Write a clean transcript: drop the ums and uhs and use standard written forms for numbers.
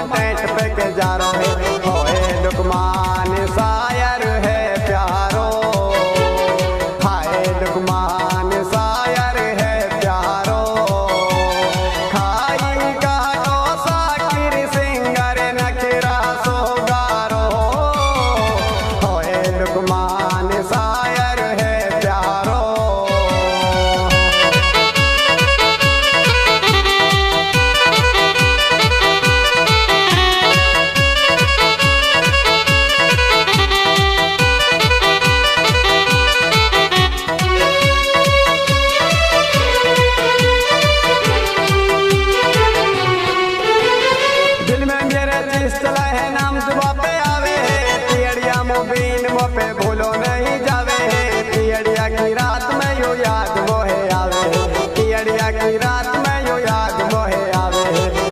मन टेंट पे के जा रहे होए लुकमान शायर है प्यारो, हाय लुकमान शायर है प्यारो। खाई का तो साकिर सिंगर नखरा सोगारो, होए लुकमान शायर है प्यारो। है नाम जुबा पे आवे है पियड़िया मुबीन वो पे भूलो नहीं जावे है। पियड़िया की रात में यो याद वो है आवे, पियड़िया की रात